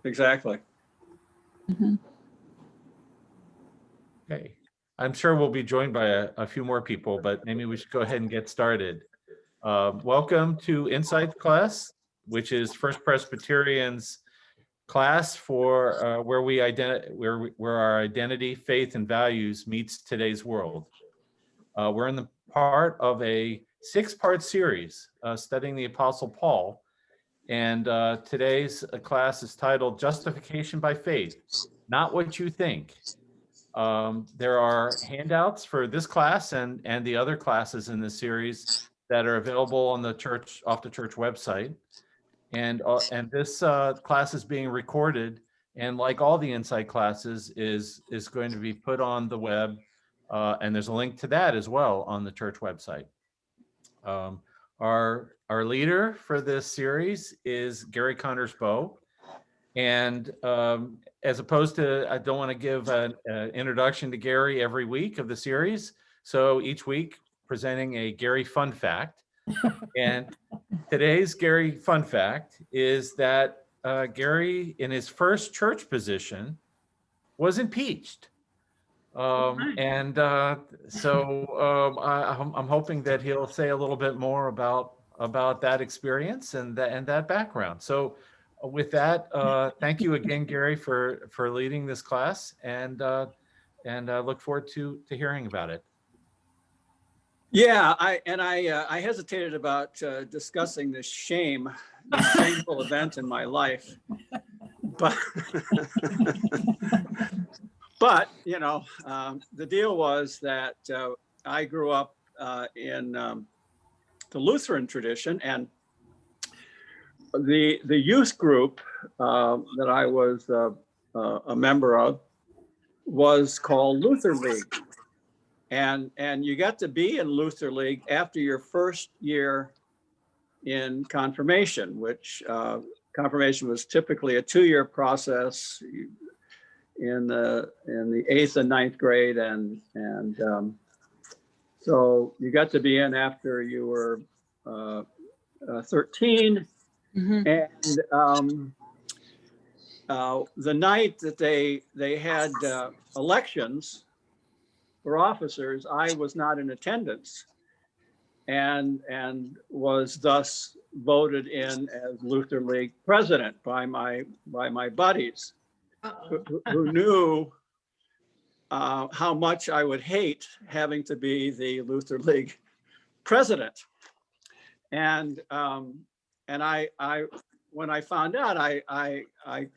exactly. Mhm. Okay, I'm sure we'll be joined by a few more people, but maybe we should go ahead and get started. Welcome to Insight class, which is First Presbyterian's class for where our identity, faith, and values meets today's world. We're in the part of a 6-part series studying the Apostle Paul, and today's class is titled Justification by Faith, Not What You Think. There are handouts for this class and the other classes in this series that are available on the off the church website. And this class is being recorded, and like all the Insight classes, is going to be put on the web, and there's a link to that as well on the church website. Our leader for this series is Gary Connors-Boe. And as opposed to, I don't want to give an introduction to Gary every week of the series. So each week presenting a Gary fun fact. And today's Gary fun fact is that Gary, in his first church position, was impeached. I'm hoping that he'll say a little bit more about that experience and that background. So with that, thank you again, Gary, for leading this class, and I look forward to hearing about it. Yeah, I hesitated about discussing this shameful event in my life, but you know, the deal was that I grew up in the Lutheran tradition, and the youth group that I was a member of was called Luther League. And you got to be in Luther League after your first year in confirmation, which confirmation was typically a 2-year process in the 8th and 9th grade, and so you got to be in after you were 13. Mm-hmm. And the night that they had elections for officers, I was not in attendance, and was thus voted in as Luther League president by my buddies, who knew how much I would hate having to be the Luther League president. And I when I found out, I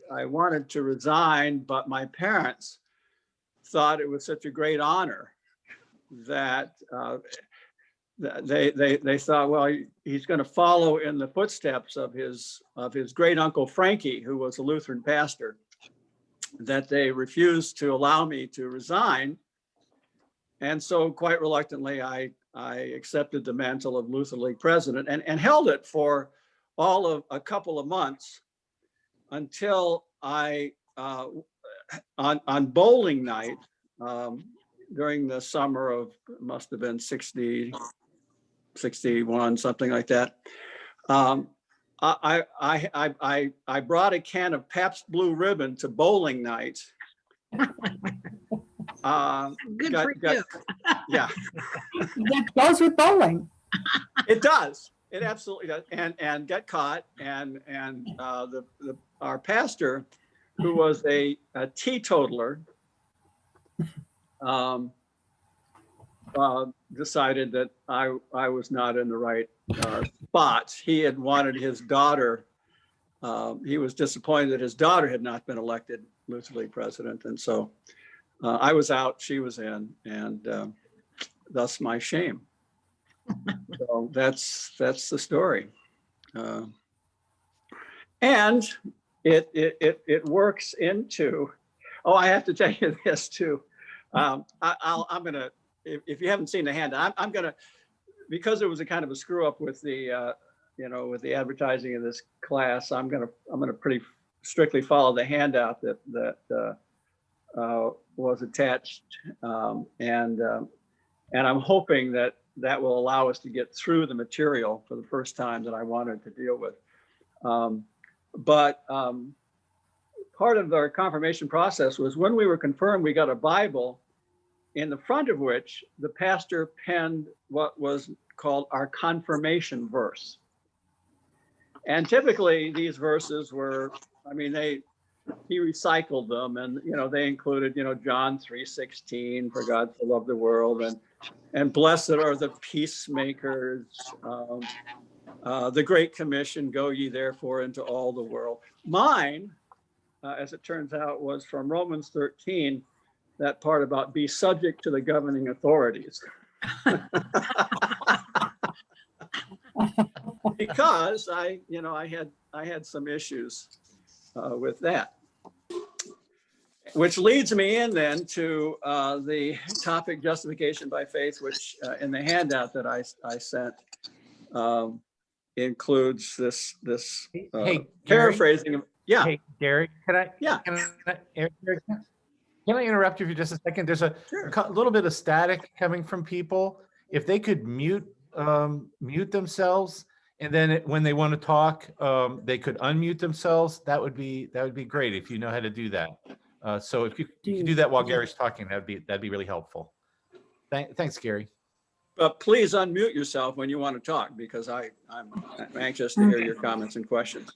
wanted to resign, but my parents thought it was such a great honor that they thought, well, he's going to follow in the footsteps of his great uncle Frankie, who was a Lutheran pastor, that they refused to allow me to resign. And so quite reluctantly, I accepted the mantle of Luther League president and held it for all of a couple of months until I on bowling night during the summer of, must have been 60, 61, something like that. I brought a can of Pabst Blue Ribbon to bowling night. Good for you. Yeah. That goes with bowling. It does. It absolutely does. And got caught. And our pastor, who was a teetotaler, decided that I was not in the right spot. He had wanted his daughter. He was disappointed that his daughter had not been elected Luther League president, and so I was out, she was in, and thus my shame. So that's the story, and it works into. Oh, I have to tell you this too. I'm gonna, if you haven't seen the handout, I'm gonna, because it was a kind of a screw up with the with the advertising of this class, I'm gonna pretty strictly follow the handout that was attached, and I'm hoping that will allow us to get through the material for the first time that I wanted to deal with. But part of our confirmation process was when we were confirmed, we got a Bible in the front of which the pastor penned what was called our confirmation verse. And typically these verses were, I mean, he recycled them, and they included John 3:16, for God so loved the world, and blessed are the peacemakers, the Great Commission, go ye therefore into all the world. Mine, as it turns out, was from Romans 13, that part about be subject to the governing authorities. Because I had some issues with that. Which leads me in then to the topic justification by faith, which in the handout that I sent includes this Hey, paraphrasing of, yeah. Hey, Gary, Yeah. Can I interrupt you for just a second? There's a little bit of static coming from people. If they could mute themselves, and then when they want to talk, they could unmute themselves. That would be great if you know how to do that. So if you could do that while Gary's talking, that'd be really helpful. Thanks, Gary. But please unmute yourself when you want to talk, because I'm anxious to hear your comments and questions.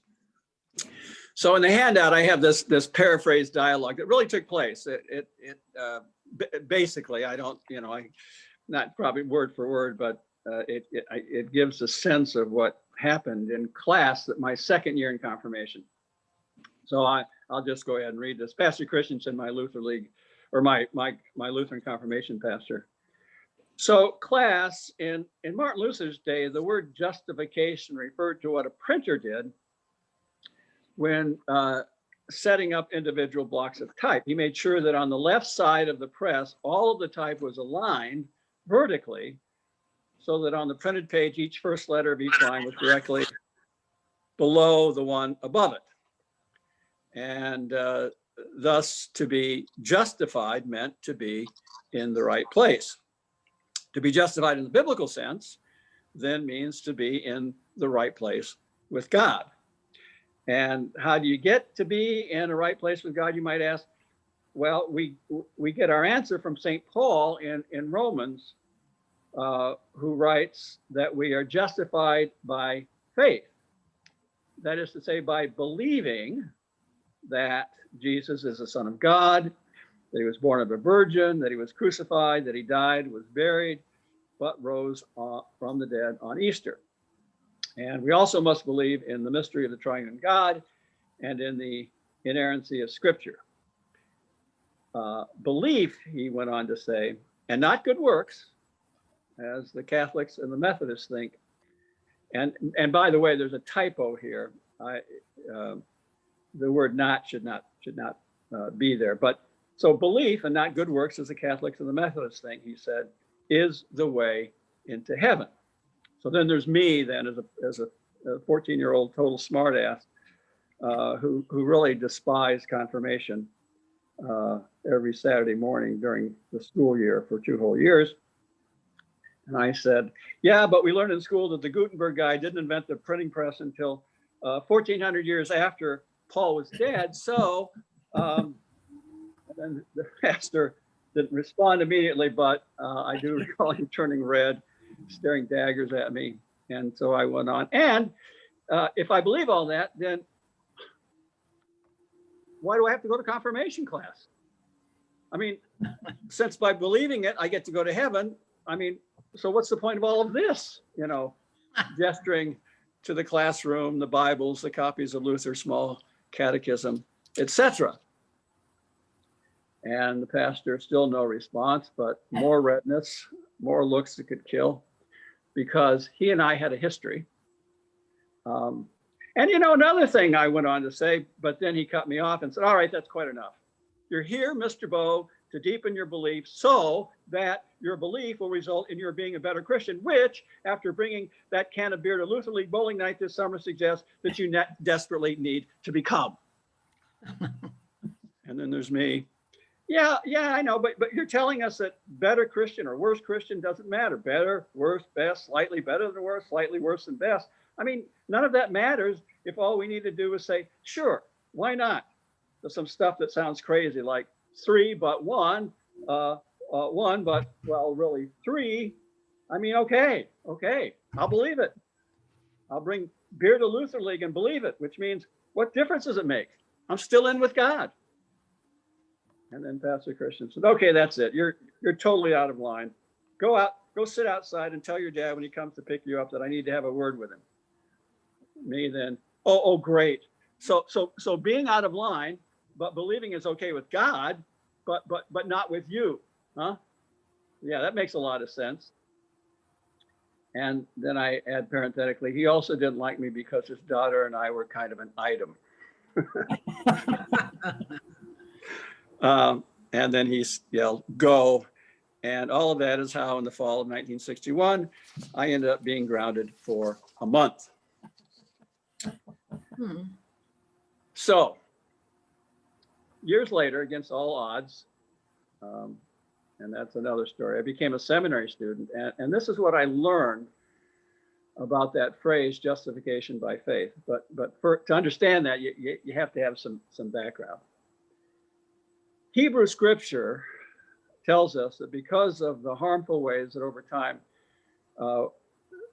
So in the handout, I have this paraphrased dialogue that really took place. It basically, I not probably word for word, but it gives a sense of what happened in class that my second year in confirmation. So I'll just go ahead and read this. Pastor Christensen, my Luther League, or my Lutheran confirmation pastor. So class, in Martin Luther's day, the word justification referred to what a printer did when setting up individual blocks of type. He made sure that on the left side of the press, all of the type was aligned vertically, so that on the printed page, each first letter of each line was directly below the one above it. And thus, to be justified meant to be in the right place. To be justified in the biblical sense then means to be in the right place with God. And how do you get to be in the right place with God, you might ask? Well, we get our answer from St. Paul in Romans, who writes that we are justified by faith. That is to say, by believing that Jesus is the Son of God, that he was born of a virgin, that he was crucified, that he died, was buried, but rose from the dead on Easter. And we also must believe in the mystery of the triune God and in the inerrancy of Scripture. Belief, he went on to say, and not good works, as the Catholics and the Methodists think. And by the way, there's a typo here. The word "not" should not be there. But so belief and not good works, as the Catholics and the Methodists think, he said, is the way into heaven. So then there's me then as a 14-year-old total smartass who really despised confirmation every Saturday morning during the school year for 2 whole years. And I said, yeah, but we learned in school that the Gutenberg guy didn't invent the printing press until 1400 years after Paul was dead. So and then the pastor didn't respond immediately, but I do recall him turning red, staring daggers at me. And so I went on. And if I believe all that, then why do I have to go to confirmation class? I mean, since by believing it, I get to go to heaven. I mean, so what's the point of all of this? Gesturing to the classroom, the Bibles, the copies of Luther's small catechism, etc. And the pastor, still no response, but more redness, more looks that could kill, because he and I had a history. And another thing I went on to say, but then he cut me off and said, all right, that's quite enough. You're here, Mr. Boe, to deepen your belief so that your belief will result in your being a better Christian, which, after bringing that can of beer to Luther League bowling night this summer, suggests that you desperately need to become. And then there's me. Yeah, I know, but you're telling us that better Christian or worse Christian doesn't matter. Better, worse, best, slightly better than worse, slightly worse than best. I mean, none of that matters if all we need to do is say, sure, why not? some stuff that sounds crazy, like 3 but 1, 1 but, well, really 3. I mean, okay, I'll believe it. I'll bring beer to Luther League and believe it, which means, what difference does it make? I'm still in with God. And then Pastor Christian said, okay, that's it. You're totally out of line. Go sit outside and tell your dad when he comes to pick you up that I need to have a word with him. Me then, oh, great. So being out of line, but believing is okay with God, but not with you, huh? Yeah, that makes a lot of sense. And then I add parenthetically, he also didn't like me because his daughter and I were kind of an item. And then he yelled, go. And all of that is how in the fall of 1961, I ended up being grounded for a month. So years later, against all odds, and that's another story, I became a seminary student. And this is what I learned about that phrase, justification by faith. But to understand that, you have to have some background. Hebrew scripture tells us that because of the harmful ways that over time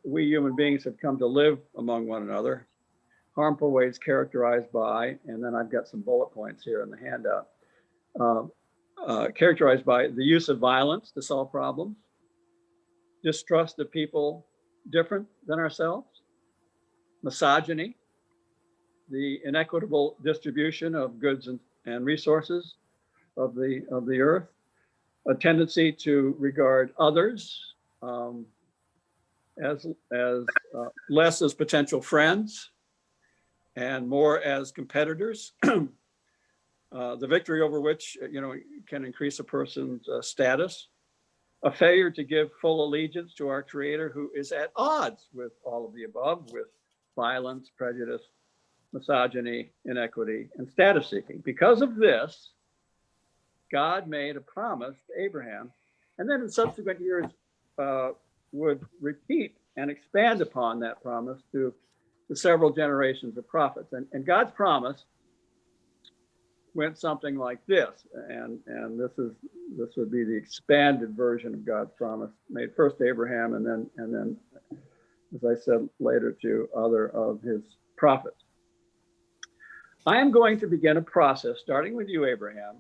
we human beings have come to live among one another, harmful ways characterized by, and then I've got some bullet points here in the handout, characterized by the use of violence to solve problems, distrust of people different than ourselves, misogyny, the inequitable distribution of goods and resources of the earth, a tendency to regard others as less as potential friends and more as competitors, the victory over which can increase a person's status, a failure to give full allegiance to our Creator, who is at odds with all of the above, with violence, prejudice, misogyny, inequity, and status seeking. Because of this, God made a promise to Abraham, and then in subsequent years would repeat and expand upon that promise to several generations of prophets. And God's promise went something like this, and this would be the expanded version of God's promise, made first to Abraham and then, as I said, later to other of his prophets. I am going to begin a process, starting with you, Abraham,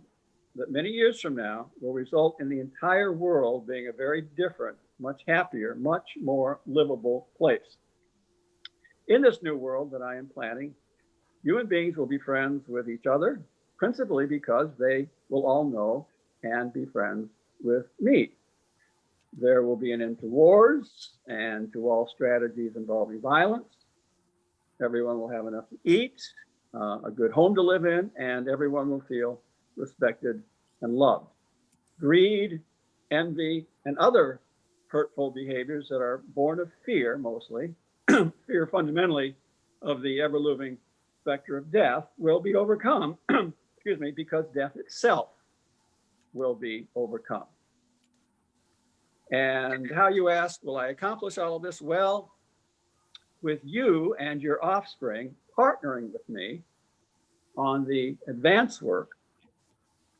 that many years from now will result in the entire world being a very different, much happier, much more livable place. In this new world that I am planning, human beings will be friends with each other, principally because they will all know and be friends with me. There will be an end to wars and to all strategies involving violence. Everyone will have enough to eat, a good home to live in, and everyone will feel respected and loved. Greed, envy, and other hurtful behaviors that are born of fear, mostly, fear fundamentally of the ever-looming specter of death, will be overcome, because death itself will be overcome. And how, you ask, will I accomplish all of this? Well, with you and your offspring partnering with me on the advance work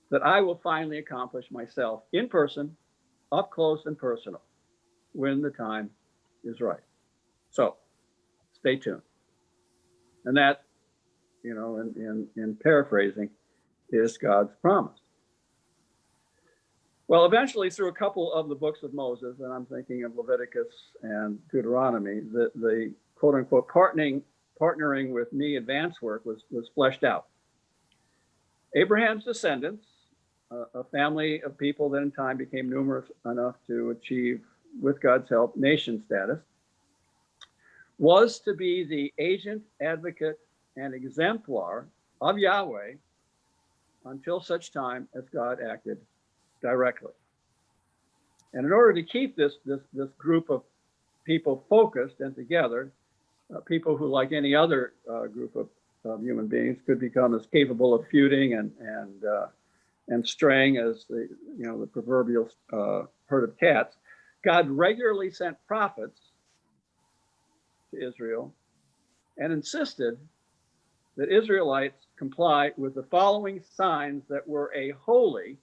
that I will finally accomplish myself in person, up close and personal, when the time is right. So stay tuned. And that, in paraphrasing, is God's promise. Well, eventually, through a couple of the books of Moses, and I'm thinking of Leviticus and Deuteronomy, the quote unquote partnering with me advance work was fleshed out. Abraham's descendants, a family of people that in time became numerous enough to achieve, with God's help, nation status, was to be the agent, advocate, and exemplar of Yahweh until such time as God acted directly. And in order to keep this group of people focused and together, people who, like any other group of human beings, could become as capable of feuding and straying as the proverbial herd of cats, God regularly sent prophets to Israel and insisted that Israelites comply with the following signs that were a holy,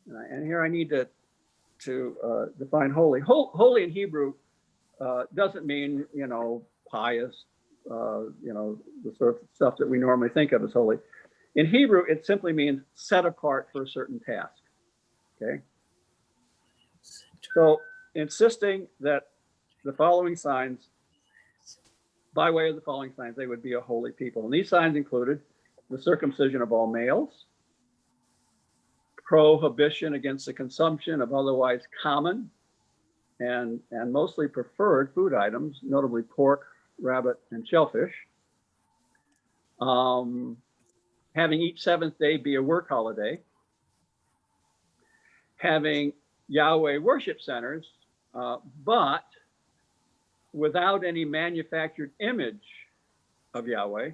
and here I need to define holy. Holy in Hebrew doesn't mean, pious, the sort of stuff that we normally think of as holy. In Hebrew, it simply means set apart for a certain task, okay? So insisting that the following signs, by way of the following signs, they would be a holy people. And these signs included the circumcision of all males, prohibition against the consumption of otherwise common and mostly preferred food items, notably pork, rabbit, and shellfish. Having each seventh day be a work holiday. Having Yahweh worship centers, but without any manufactured image of Yahweh.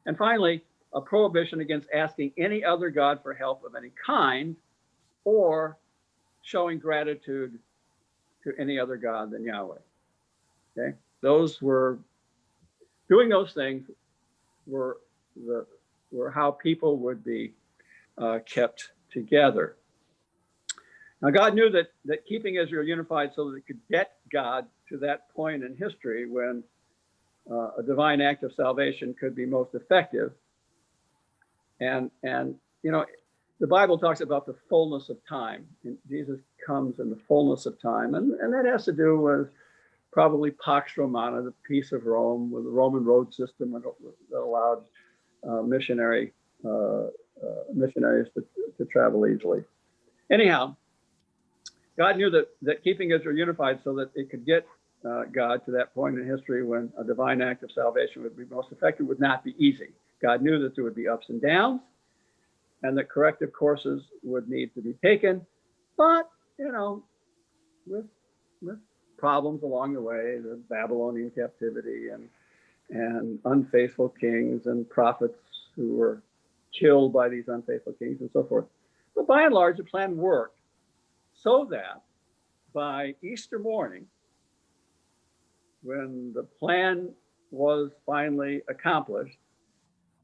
And finally, a prohibition against asking any other God for help of any kind or showing gratitude to any other God than Yahweh. Okay, doing those things were how people would be kept together. Now, God knew that keeping Israel unified so that it could get God to that point in history when a divine act of salvation could be most effective. And the Bible talks about the fullness of time. And Jesus comes in the fullness of time. And that has to do with probably Pax Romana, the peace of Rome, with the Roman road system that allowed missionaries to travel easily. Anyhow, God knew that keeping Israel unified so that it could get God to that point in history when a divine act of salvation would be most effective would not be easy. God knew that there would be ups and downs and that corrective courses would need to be taken, but, with problems along the way, the Babylonian captivity and unfaithful kings and prophets who were killed by these unfaithful kings and so forth. But by and large, the plan worked so that by Easter morning, when the plan was finally accomplished,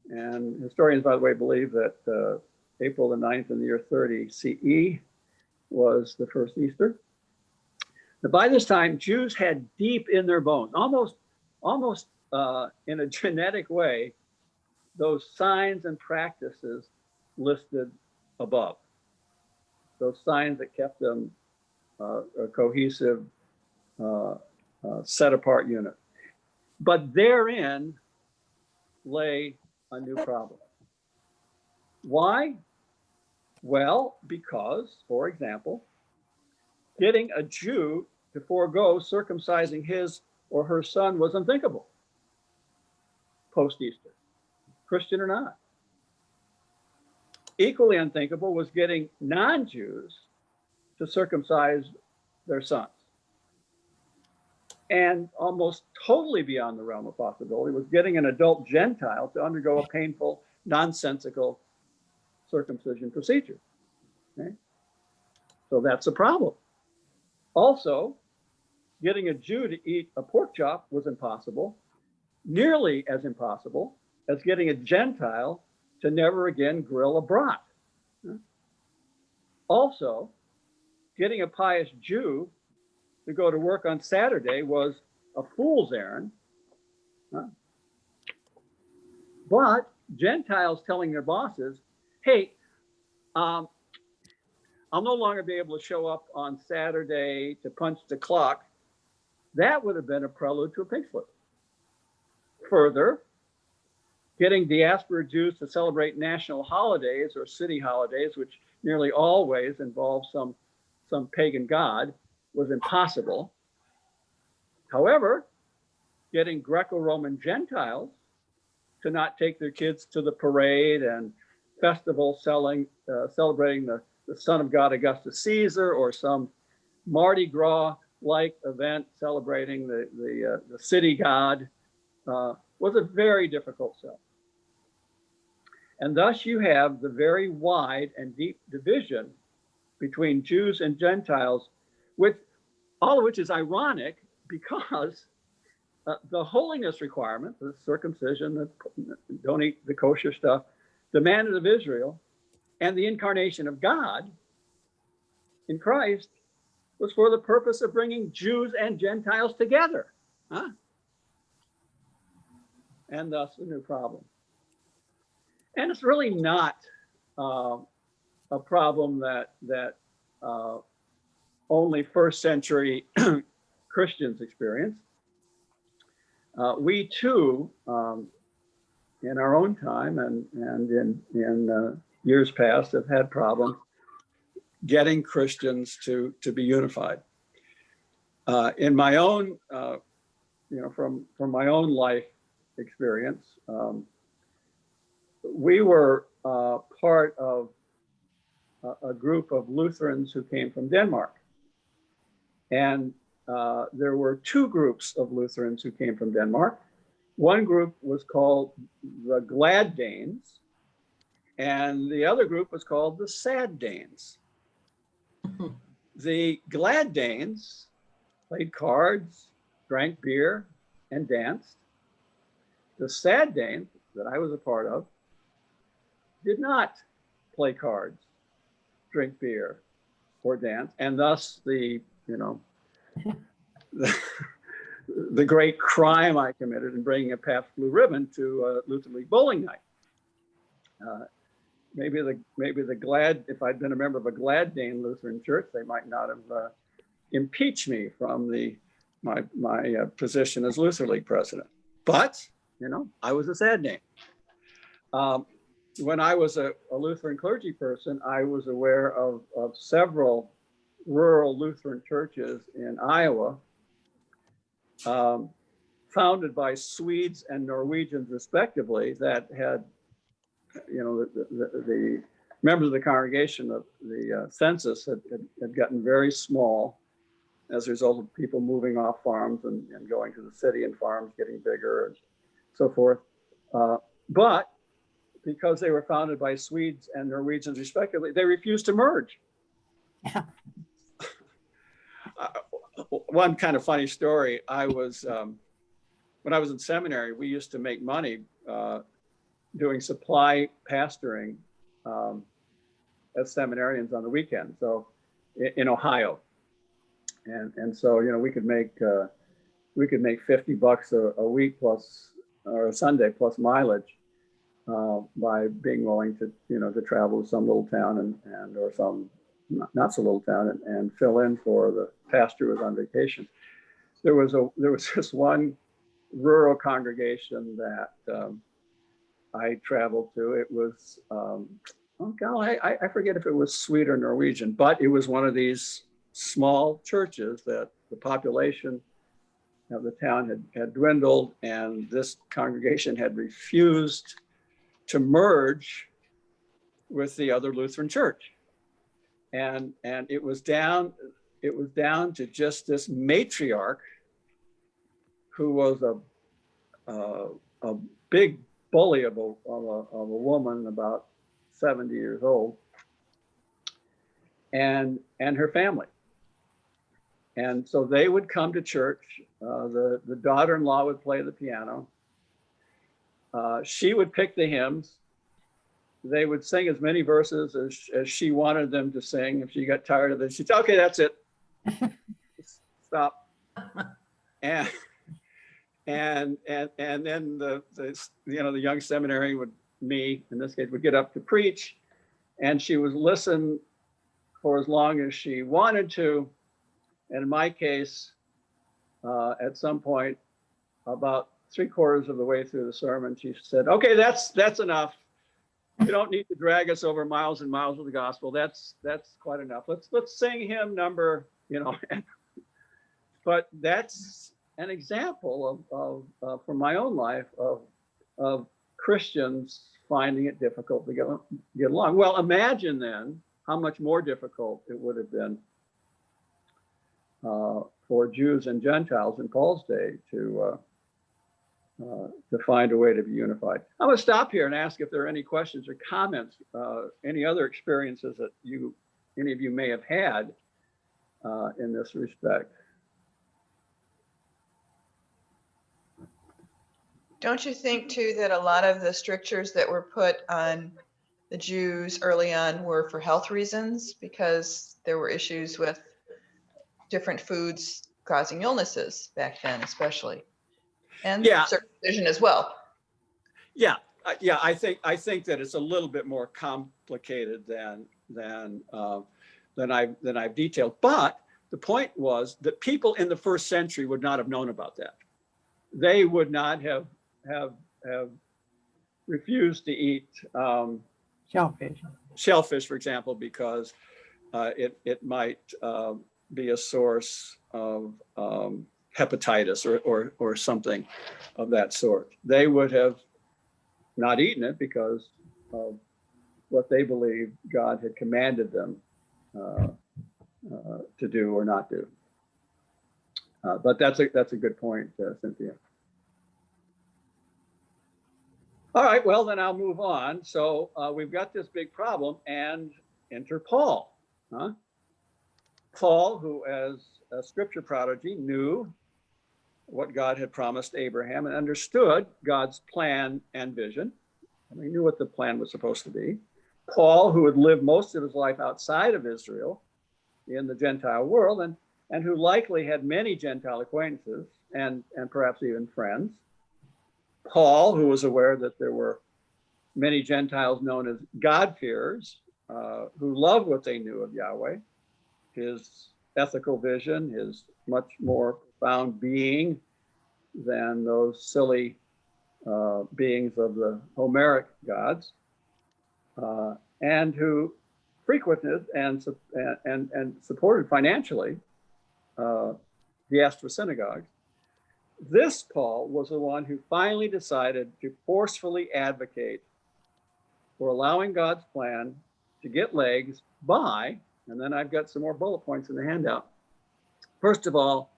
and historians, by the way, believe that April the 9th in the year 30 CE was the first Easter. But by this time, Jews had deep in their bones, almost in a genetic way, those signs and practices listed above. Those signs that kept them a cohesive, set apart unit. But therein lay a new problem. Why? Well, because, for example, getting a Jew to forego circumcising his or her son was unthinkable post-Easter, Christian or not. Equally unthinkable was getting non-Jews to circumcise their sons. And almost totally beyond the realm of possibility was getting an adult Gentile to undergo a painful, nonsensical circumcision procedure. Okay? So that's a problem. Also, getting a Jew to eat a pork chop was impossible, nearly as impossible as getting a Gentile to never again grill a brat. Also, getting a pious Jew to go to work on Saturday was a fool's errand. But Gentiles telling their bosses, hey, I'll no longer be able to show up on Saturday to punch the clock, that would have been a prelude to a pig slip. Further, getting diaspora Jews to celebrate national holidays or city holidays, which nearly always involve some pagan god, was impossible. However, getting Greco-Roman Gentiles to not take their kids to the parade and festival celebrating the son of God Augustus Caesar or some Mardi Gras-like event celebrating the city god was a very difficult sell. And thus you have the very wide and deep division between Jews and Gentiles, all of which is ironic because the holiness requirement, the circumcision, don't eat the kosher stuff, demanded of Israel, and the incarnation of God in Christ was for the purpose of bringing Jews and Gentiles together. Huh? And thus a new problem. And it's really not a problem that only first century Christians experience. We too, in our own time and in years past, have had problems getting Christians to be unified. In my own, from my own life experience, we were part of a group of Lutherans who came from Denmark. And there were two groups of Lutherans who came from Denmark. One group was called the Glad Danes, and the other group was called the Sad Danes. The Glad Danes played cards, drank beer, and danced. The Sad Danes, that I was a part of, did not play cards, drink beer, or dance, and thus the great crime I committed in bringing a Pabst Blue Ribbon to Lutheran League bowling night. Maybe the Glad, if I'd been a member of a Glad Dane Lutheran church, they might not have impeached me from my position as Lutheran League president. But I was a Sad Dane. When I was a Lutheran clergy person, I was aware of several rural Lutheran churches in Iowa, founded by Swedes and Norwegians respectively, that had, the members of the congregation of the census had gotten very small as a result of people moving off farms and going to the city, and farms getting bigger and so forth. But because they were founded by Swedes and Norwegians respectively, they refused to merge. Yeah. One kind of funny story, when I was in seminary, we used to make money doing supply pastoring as seminarians on the weekend, so in Ohio. And so, we could make $50 a week plus, or a Sunday plus mileage by being willing to, to travel to some little town and or some not so little town and fill in for the pastor who was on vacation. There was this one rural congregation that I traveled to. It was, I forget if it was Swede or Norwegian, but it was one of these small churches that the population of the town had dwindled, and this congregation had refused to merge with the other Lutheran church. And it was down to just this matriarch who was a big bully of a woman about 70 years old, and her family. And so they would come to church. The daughter-in-law would play the piano. She would pick the hymns. They would sing as many verses as she wanted them to sing. If she got tired of it, she'd say, "Okay, that's it. Stop." And then the young seminary me in this case, would get up to preach, and she would listen for as long as she wanted to. And in my case, at some point, about 3/4 of the way through the sermon, she said, "Okay, that's enough. You don't need to drag us over miles and miles of the gospel. That's quite enough. Let's sing hymn number, But that's an example of from my own life of Christians finding it difficult to get along. Well, imagine then how much more difficult it would have been for Jews and Gentiles in Paul's day to find a way to be unified. I'm going to stop here and ask if there are any questions or comments, any other experiences that any of you may have had in this respect. Don't you think too that a lot of the strictures that were put on the Jews early on were for health reasons, because there were issues with different foods causing illnesses back then, especially, and Yeah. circumcision as well. Yeah, yeah. I think that it's a little bit more complicated than I've detailed. But the point was that people in the first century would not have known about that. They would not have refused to eat shellfish, for example, because it might be a source of hepatitis or something of that sort. They would have not eaten it because of what they believed God had commanded them to do or not do. But that's a good point, Cynthia. All right, well, then I'll move on. So we've got this big problem, and enter Paul. Paul, who as a scripture prodigy knew what God had promised Abraham and understood God's plan and vision. And he knew what the plan was supposed to be. Paul, who had lived most of his life outside of Israel in the Gentile world, and who likely had many Gentile acquaintances and perhaps even friends. Paul, who was aware that there were many Gentiles known as God-fearers, who loved what they knew of Yahweh, his ethical vision, his much more profound being than those silly beings of the Homeric gods, and who frequented and supported financially the Astra synagogues. This Paul was the one who finally decided to forcefully advocate for allowing God's plan to get legs by, and then I've got some more bullet points in the handout. First of all,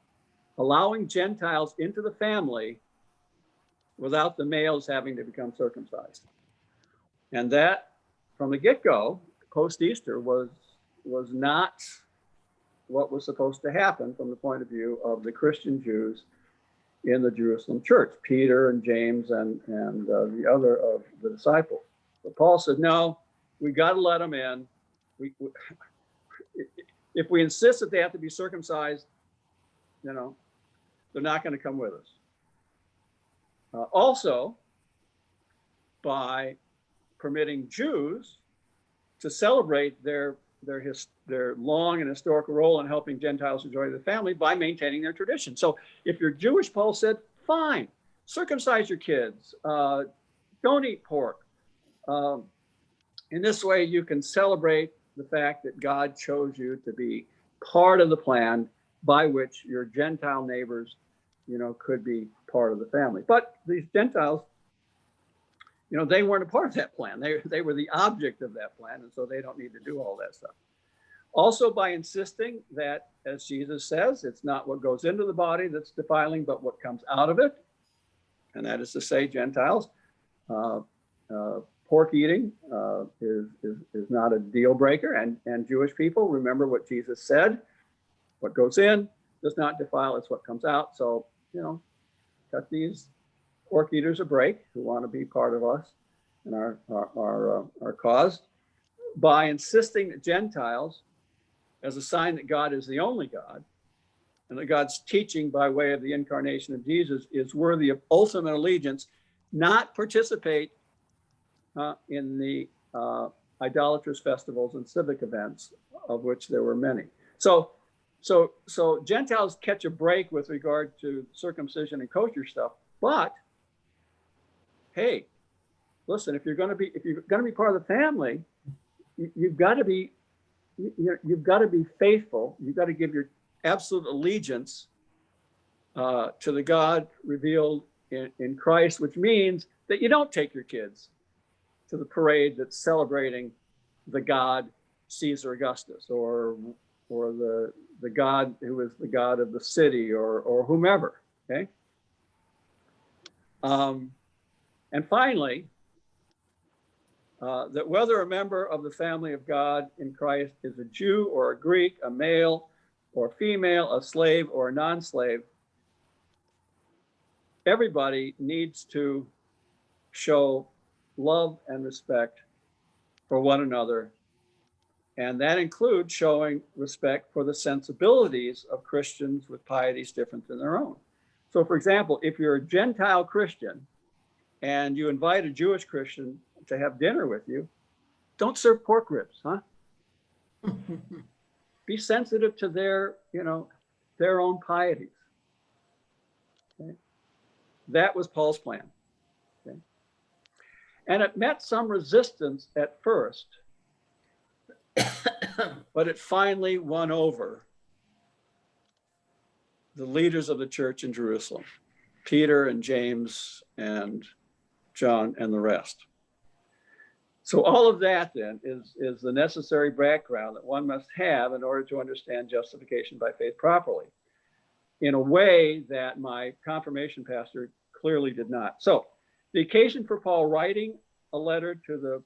allowing Gentiles into the family without the males having to become circumcised. And that, from the get-go, post-Easter, was not what was supposed to happen from the point of view of the Christian Jews in the Jerusalem church, Peter and James and the other of the disciples. But Paul said, no, we got to let them in. If we insist that they have to be circumcised, they're not going to come with us. Also, by permitting Jews to celebrate their long and historical role in helping Gentiles enjoy the family by maintaining their tradition. So if you're Jewish, Paul said, fine, circumcise your kids, don't eat pork. In this way, you can celebrate the fact that God chose you to be part of the plan by which your Gentile neighbors, could be part of the family. But these Gentiles, they weren't a part of that plan. They were the object of that plan, and so they don't need to do all that stuff. Also, by insisting that, as Jesus says, it's not what goes into the body that's defiling, but what comes out of it. And that is to say, Gentiles, pork eating is not a deal breaker. And Jewish people, remember what Jesus said, what goes in does not defile, it's what comes out. So, cut these pork eaters a break who want to be part of us and our cause by insisting that Gentiles, as a sign that God is the only God and that God's teaching by way of the incarnation of Jesus is worthy of ultimate allegiance, not participate in the idolatrous festivals and civic events, of which there were many. So Gentiles catch a break with regard to circumcision and kosher stuff, but hey, listen, if you're going to be part of the family, you've got to be faithful. You've got to give your absolute allegiance to the God revealed in Christ, which means that you don't take your kids to the parade that's celebrating the God Caesar Augustus or the God who is the God of the city or whomever. Okay. And finally, that whether a member of the family of God in Christ is a Jew or a Greek, a male or female, a slave or a non-slave, everybody needs to show love and respect for one another. And that includes showing respect for the sensibilities of Christians with pieties different than their own. So, for example, if you're a Gentile Christian and you invite a Jewish Christian to have dinner with you, don't serve pork ribs, huh? Be sensitive to their, their own pieties. Okay? That was Paul's plan. Okay? And it met some resistance at first, but it finally won over the leaders of the church in Jerusalem, Peter and James and John and the rest. So all of that then is the necessary background that one must have in order to understand justification by faith properly, in a way that my confirmation pastor clearly did not. So the occasion for Paul writing a letter to the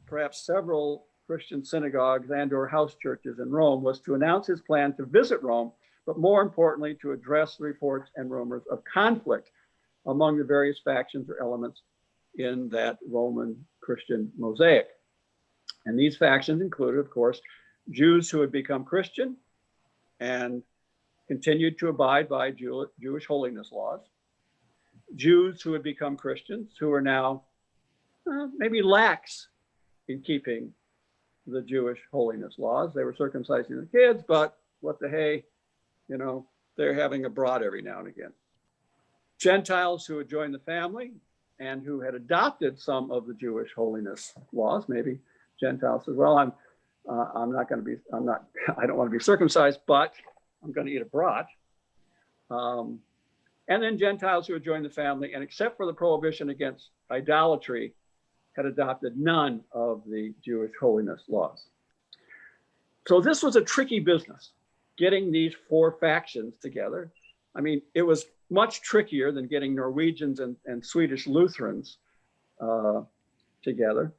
perhaps several Christian synagogues and or house churches in Rome was to announce his plan to visit Rome, but more importantly, to address the reports and rumors of conflict among the various factions or elements in that Roman Christian mosaic. And these factions included, of course, Jews who had become Christian and continued to abide by Jewish holiness laws, Jews who had become Christians who are now maybe lax in keeping the Jewish holiness laws. They were circumcising their kids, but what the hey, they're having a brat every now and again. Gentiles who had joined the family and who had adopted some of the Jewish holiness laws. Maybe Gentiles says, well, I don't want to be circumcised, but I'm going to eat a brat. And then Gentiles who had joined the family and except for the prohibition against idolatry, had adopted none of the Jewish holiness laws. So this was a tricky business, getting these four factions together. I mean, it was much trickier than getting Norwegians and Swedish Lutherans together.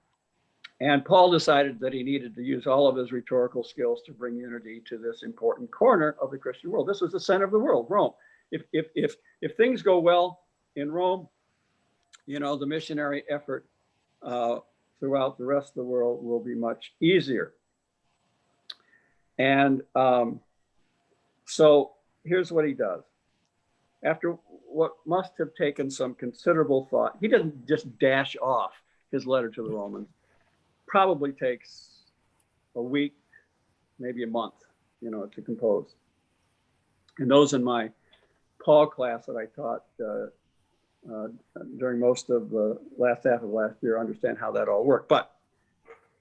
And Paul decided that he needed to use all of his rhetorical skills to bring unity to this important corner of the Christian world. This was the center of the world, Rome. If things go well in Rome, the missionary effort throughout the rest of the world will be much easier. And so here's what he does. After what must have taken some considerable thought, he doesn't just dash off his letter to the Romans. Probably takes a week, maybe a month, to compose. And those in my Paul class that I taught during most of the last half of last year understand how that all worked. But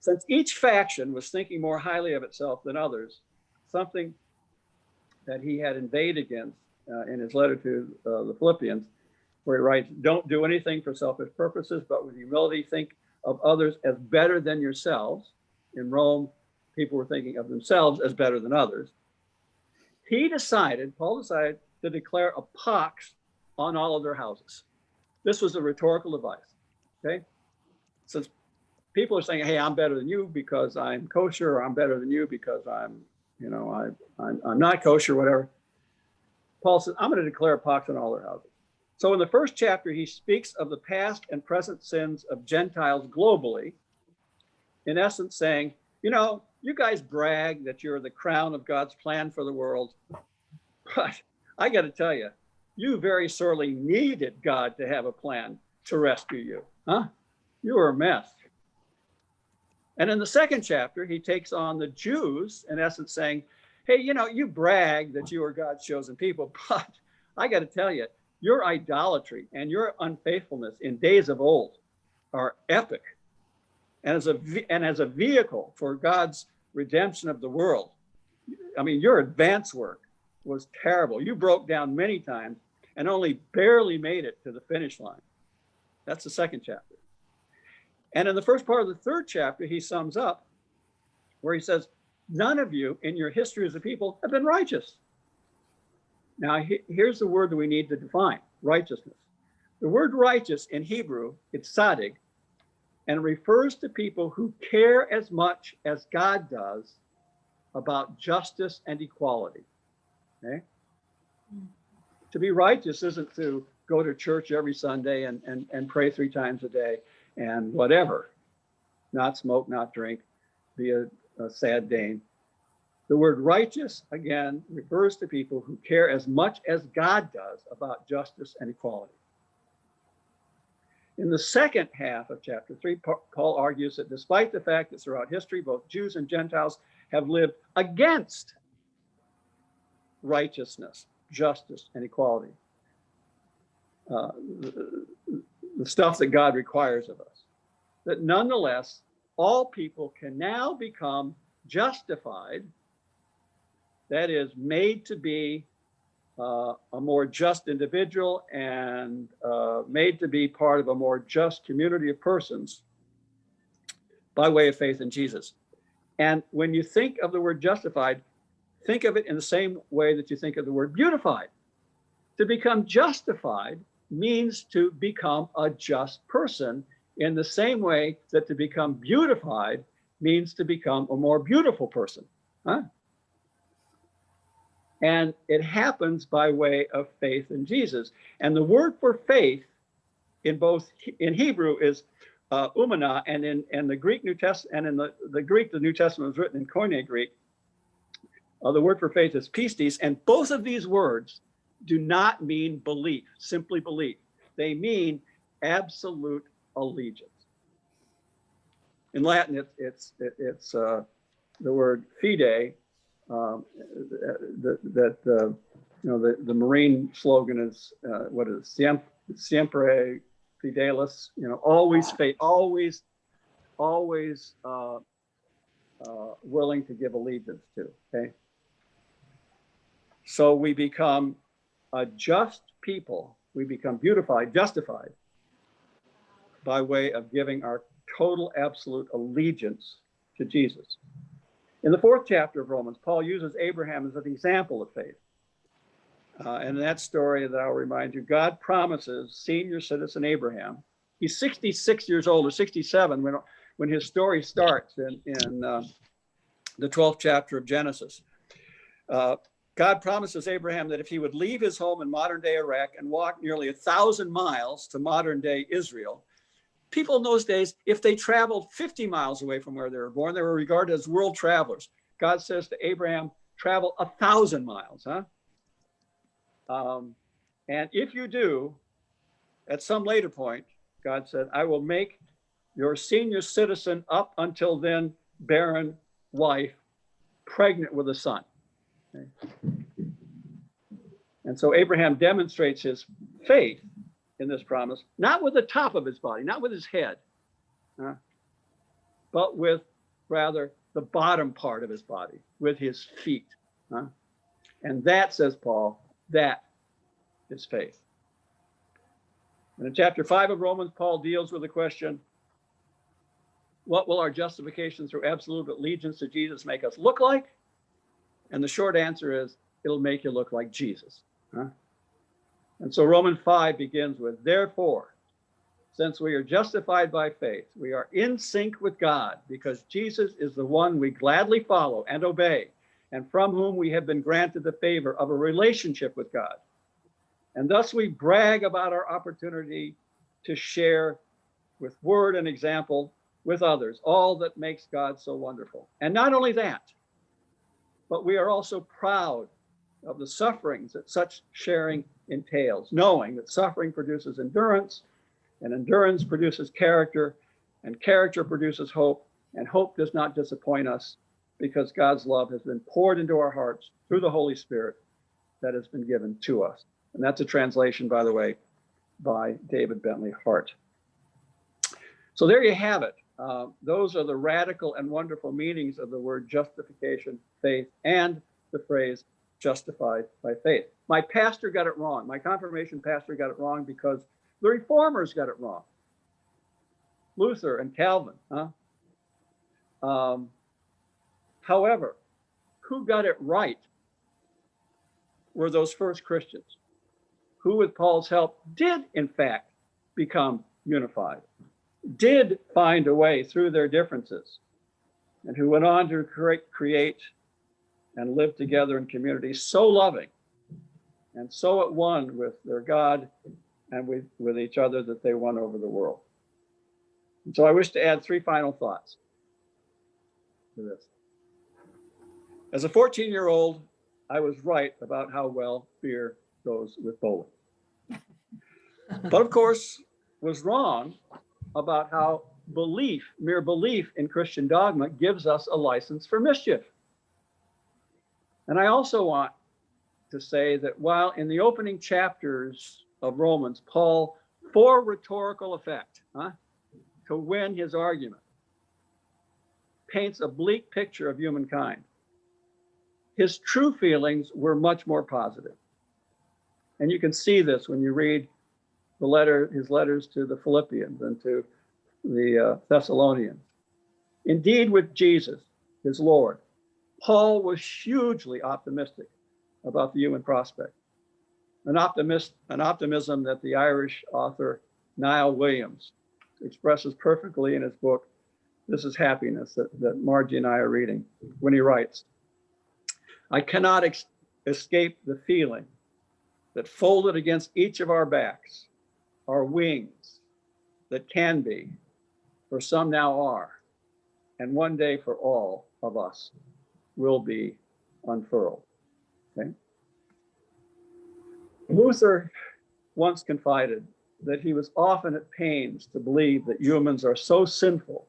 since each faction was thinking more highly of itself than others, something that he had inveighed against in his letter to the Philippians, where he writes, don't do anything for selfish purposes, but with humility think of others as better than yourselves. In Rome, people were thinking of themselves as better than others. Paul decided to declare a pox on all of their houses. This was a rhetorical device, okay? Since people are saying, hey, I'm better than you because I'm kosher, or I'm better than you because I'm not kosher, whatever. Paul says, I'm going to declare a pox on all their houses. So in the first chapter, he speaks of the past and present sins of Gentiles globally, in essence saying, you guys brag that you're the crown of God's plan for the world, but I got to tell you, you very sorely needed God to have a plan to rescue you, huh? You were a mess. And in the second chapter, he takes on the Jews, in essence saying, hey, you brag that you are God's chosen people, but I got to tell you, your idolatry and your unfaithfulness in days of old are epic. And as a vehicle for God's redemption of the world, I mean, your advance work was terrible. You broke down many times and only barely made it to the finish line. That's the second chapter. And in the first part of the third chapter, he sums up where he says, none of you in your history as a people have been righteous. Now, here's the word that we need to define, righteousness. The word righteous in Hebrew, it's tzaddik, and it refers to people who care as much as God does about justice and equality. Okay? To be righteous isn't to go to church every Sunday and pray 3 times a day and whatever, not smoke, not drink, be a sad Dane. The word righteous, again, refers to people who care as much as God does about justice and equality. In the second half of chapter 3, Paul argues that despite the fact that throughout history, both Jews and Gentiles have lived against righteousness, justice, and equality, the stuff that God requires of us, that nonetheless, all people can now become justified, that is, made to be a more just individual and made to be part of a more just community of persons by way of faith in Jesus. And when you think of the word justified, think of it in the same way that you think of the word beautified. To become justified means to become a just person in the same way that to become beautified means to become a more beautiful person. Huh? And it happens by way of faith in Jesus. And the word for faith in Hebrew is umana, and in the Greek New Testament, and in the Greek, the New Testament was written in Koine Greek. The word for faith is pistis, and both of these words do not mean belief, simply belief. They mean absolute allegiance. In Latin, it's the word fide. The Marine slogan is what is it? Siempre fidelis. Always faith, always willing to give allegiance to. Okay. So we become a just people. We become beautified, justified by way of giving our total, absolute allegiance to Jesus. In the 4th chapter of Romans, Paul uses Abraham as an example of faith. And in that story that I'll remind you, God promises senior citizen Abraham, he's 66 years old or 67 when his story starts in the 12th chapter of Genesis. God promises Abraham that if he would leave his home in modern day Iraq and walk nearly 1,000 miles to modern day Israel, people in those days, if they traveled 50 miles away from where they were born, they were regarded as world travelers. God says to Abraham, travel 1,000 miles, huh? And if you do, at some later point, God said, I will make your senior citizen up until then barren wife pregnant with a son. Okay. And so Abraham demonstrates his faith in this promise, not with the top of his body, not with his head, but with rather the bottom part of his body, with his feet. And that, says Paul, that is faith. And in chapter 5 of Romans, Paul deals with the question, what will our justification through absolute allegiance to Jesus make us look like? And the short answer is, it'll make you look like Jesus. And so Romans 5 begins with, therefore, since we are justified by faith, we are in sync with God because Jesus is the one we gladly follow and obey, and from whom we have been granted the favor of a relationship with God. And thus we brag about our opportunity to share with word and example with others, all that makes God so wonderful. And not only that, but we are also proud of the sufferings that such sharing entails, knowing that suffering produces endurance, and endurance produces character, and character produces hope, and hope does not disappoint us because God's love has been poured into our hearts through the Holy Spirit that has been given to us. And that's a translation, by the way, by David Bentley Hart. So there you have it. Those are the radical and wonderful meanings of the word justification, faith, and the phrase justified by faith. My pastor got it wrong. My confirmation pastor got it wrong because the reformers got it wrong. Luther and Calvin. However, who got it right were those first Christians who, with Paul's help, did in fact become unified, did find a way through their differences, and who went on to create and live together in communities so loving and so at one with their God and with each other that they won over the world. And so I wish to add 3 final thoughts to this. As a 14-year-old, I was right about how well beer goes with bowling. But of course, was wrong about how mere belief in Christian dogma gives us a license for mischief. And I also want to say that while in the opening chapters of Romans, Paul, for rhetorical effect, to win his argument, paints a bleak picture of humankind, his true feelings were much more positive. And you can see this when you read his letters to the Philippians and to the Thessalonians. Indeed, with Jesus, his Lord, Paul was hugely optimistic about the human prospect. An optimism that the Irish author Niall Williams expresses perfectly in his book, This is Happiness, that Margie and I are reading, when he writes, I cannot escape the feeling that folded against each of our backs are wings that can be, for some now are, and one day for all of us will be unfurled. Okay? Luther once confided that he was often at pains to believe that humans are so sinful,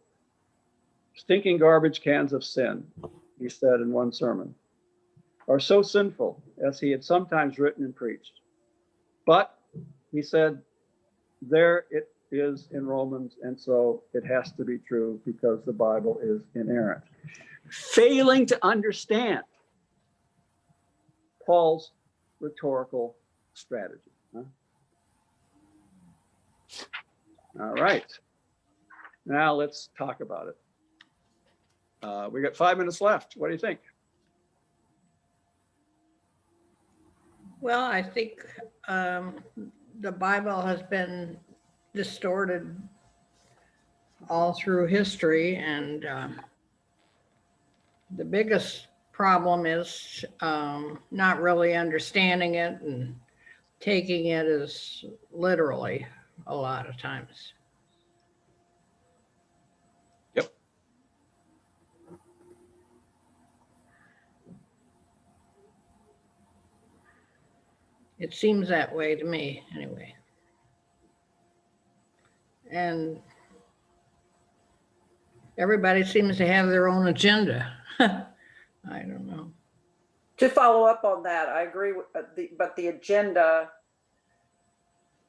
stinking garbage cans of sin, he said in one sermon, are so sinful, as he had sometimes written and preached. But he said, there it is in Romans, and so it has to be true because the Bible is inerrant. Failing to understand Paul's rhetorical strategy. All right. Now let's talk about it. We got 5 minutes left. What do you think? Well, I think the Bible has been distorted all through history, and the biggest problem is not really understanding it and taking it as literally a lot of times. Yep. It seems that way to me, anyway. And everybody seems to have their own agenda. I don't know. To follow up on that, I agree with but the agenda,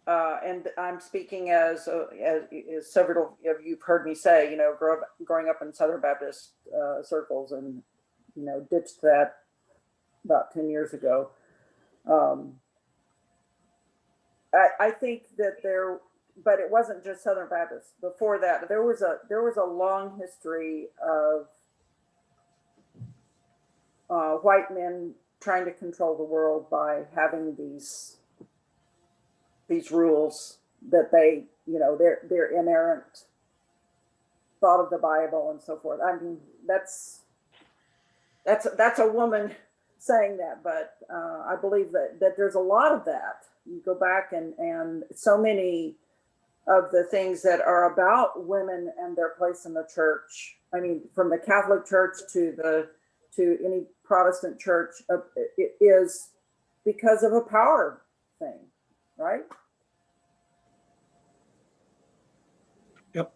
and I'm speaking as several of you've heard me say, you know, growing up in Southern Baptist circles, and you know, ditched that about 10 years ago. I think that but it wasn't just Southern Baptist. Before that, there was a long history of white men trying to control the world by having these rules that they, you know, they're inerrant thought of the Bible and so forth. I mean, that's a woman saying that, but I believe that there's a lot of that. You go back and so many of the things that are about women and their place in the church. I mean, from the Catholic Church to any Protestant church, it is because of a power thing, right? Yep.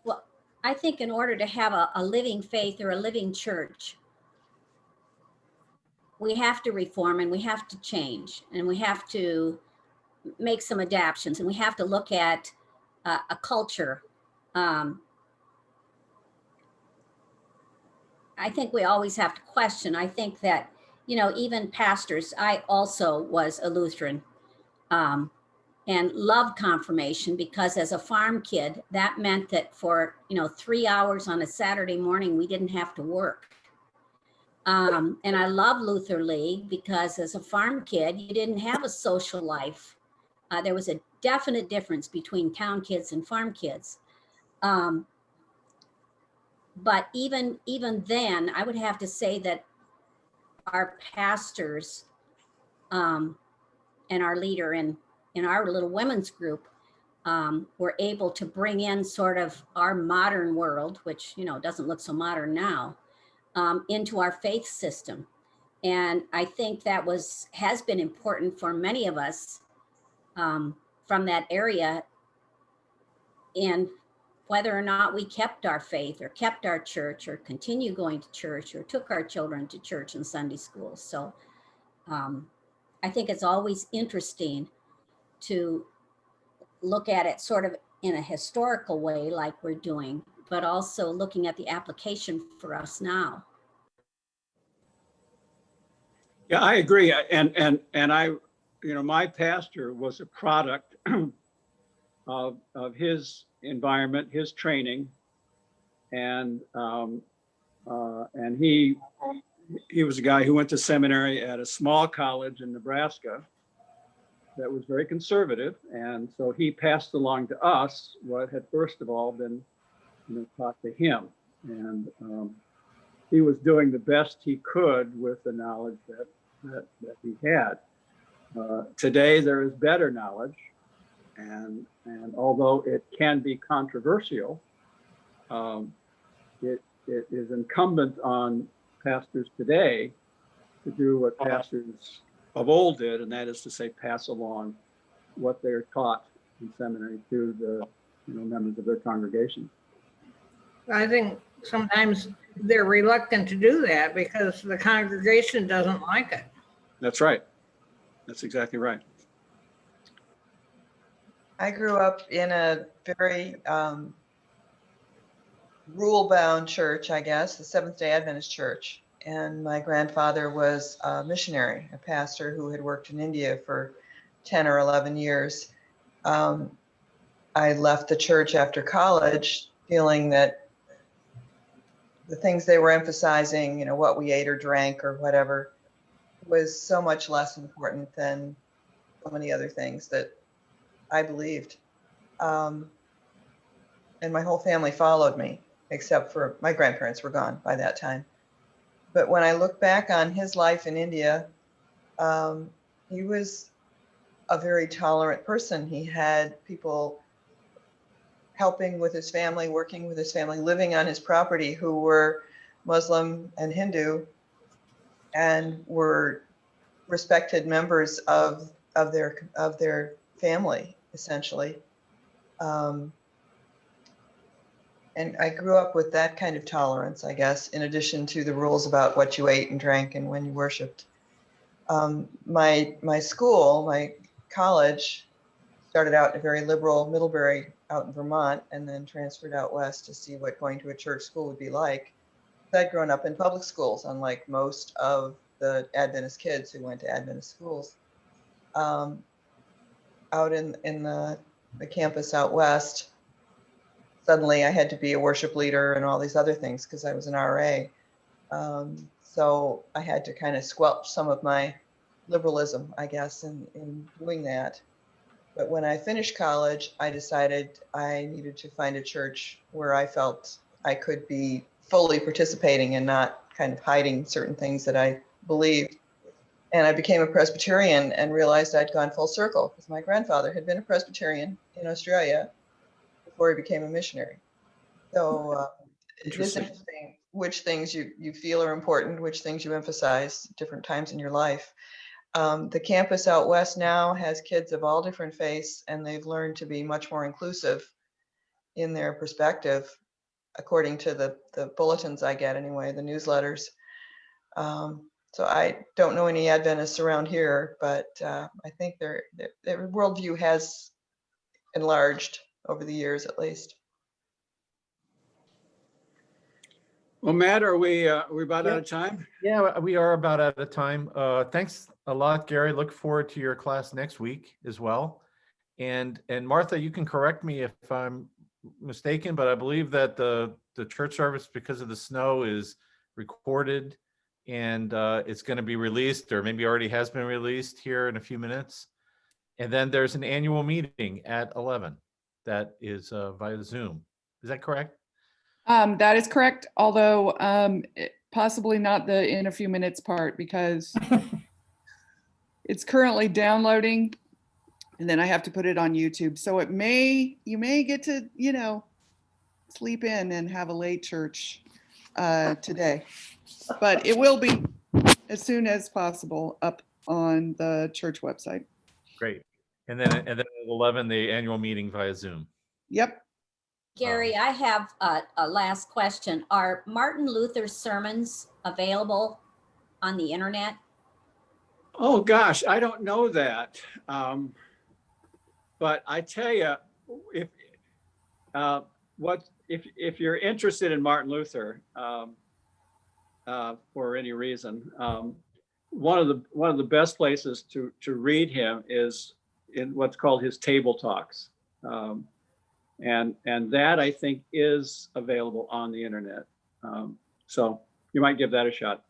Well, I think in order to have a living faith or a living church, we have to reform and we have to change and we have to make some adaptations and we have to look at a culture. I think we always have to question. I think that, you know, even pastors, I also was a Lutheran and loved confirmation because as a farm kid, that meant that for, you know, 3 hours on a Saturday morning, we didn't have to work. And I love Luther League because as a farm kid, you didn't have a social life. There was a definite difference between town kids and farm kids. But even then, I would have to say that our pastors and our leader in our little women's group were able to bring in sort of our modern world, which, you know, doesn't look so modern now, into our faith system. And I think that has been important for many of us from that area, and whether or not we kept our faith or kept our church or continue going to church or took our children to church and Sunday school. So I think it's always interesting to look at it sort of in a historical way like we're doing, but also looking at the application for us now. Yeah, I agree. And I, you know, my pastor was a product of his environment, his training, and he was a guy who went to seminary at a small college in Nebraska that was very conservative, and so he passed along to us what had first of all been, you know, taught to him, and he was doing the best he could with the knowledge that he had. Today there is better knowledge, and although it can be controversial, it is incumbent on pastors today to do what pastors of old did, and that is to say, pass along what they're taught in seminary to the, you know, members of their congregation. I think sometimes they're reluctant to do that because the congregation doesn't like it. That's right. That's exactly right. I grew up in a very rule-bound church, I guess, the Seventh-day Adventist church. And my grandfather was a missionary, a pastor who had worked in India for 10 or 11 years. I left the church after college feeling that the things they were emphasizing, you know, what we ate or drank or whatever, was so much less important than so many other things that I believed. And my whole family followed me, except for my grandparents were gone by that time. But when I look back on his life in India, he was a very tolerant person. He had people helping with his family, working with his family, living on his property, who were Muslim and Hindu and were respected members of their family, essentially. And I grew up with that kind of tolerance, I guess, in addition to the rules about what you ate and drank and when you worshiped. My school, my college, started out in a very liberal Middlebury out in Vermont, and then transferred out west to see what going to a church school would be like. I'd grown up in public schools, unlike most of the Adventist kids who went to Adventist schools. Out in the campus out west, suddenly I had to be a worship leader and all these other things because I was an RA. So I had to kind of squelch some of my liberalism, I guess, in doing that. But when I finished college, I decided I needed to find a church where I felt I could be fully participating and not kind of hiding certain things that I believed. And I became a Presbyterian and realized I'd gone full circle because my grandfather had been a Presbyterian in Australia before he became a missionary. So it is interesting which things you feel are important, which things you emphasize at different times in your life. The campus out west now has kids of all different faiths, and they've learned to be much more inclusive in their perspective, according to the bulletins I get anyway, the newsletters. So I don't know any Adventists around here, but I think their worldview has enlarged over the years, at least. Well, Matt, are we about out of time? Yeah, we are about out of time. Thanks a lot, Gary. Look forward to your class next week as well. And Martha, you can correct me if I'm mistaken, but I believe that the church service, because of the snow, is recorded and it's going to be released, or maybe already has been released here in a few minutes. And then there's an annual meeting at 11 that is via Zoom. Is that correct? That is correct. Although possibly not the in a few minutes part because it's currently downloading and then I have to put it on YouTube. So you may get to, sleep in and have a late church today, but it will be as soon as possible up on the church website. Great. And then at 11, the annual meeting via Zoom. Yep. Gary, I have a last question. Are Martin Luther's sermons available on the internet? Oh, gosh, I don't know that. But I tell you, if you're interested in Martin Luther for any reason, one of the best places to read him is in what's called his table talks. And that I think is available on the internet. So you might give that a shot.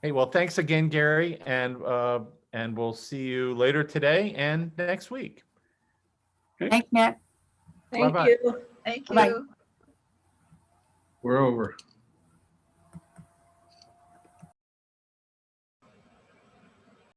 Hey, well, thanks again, Gary, and we'll see you later today and next week. Thanks, Matt. Thank Bye-bye. you. Thank Bye. you. We're over.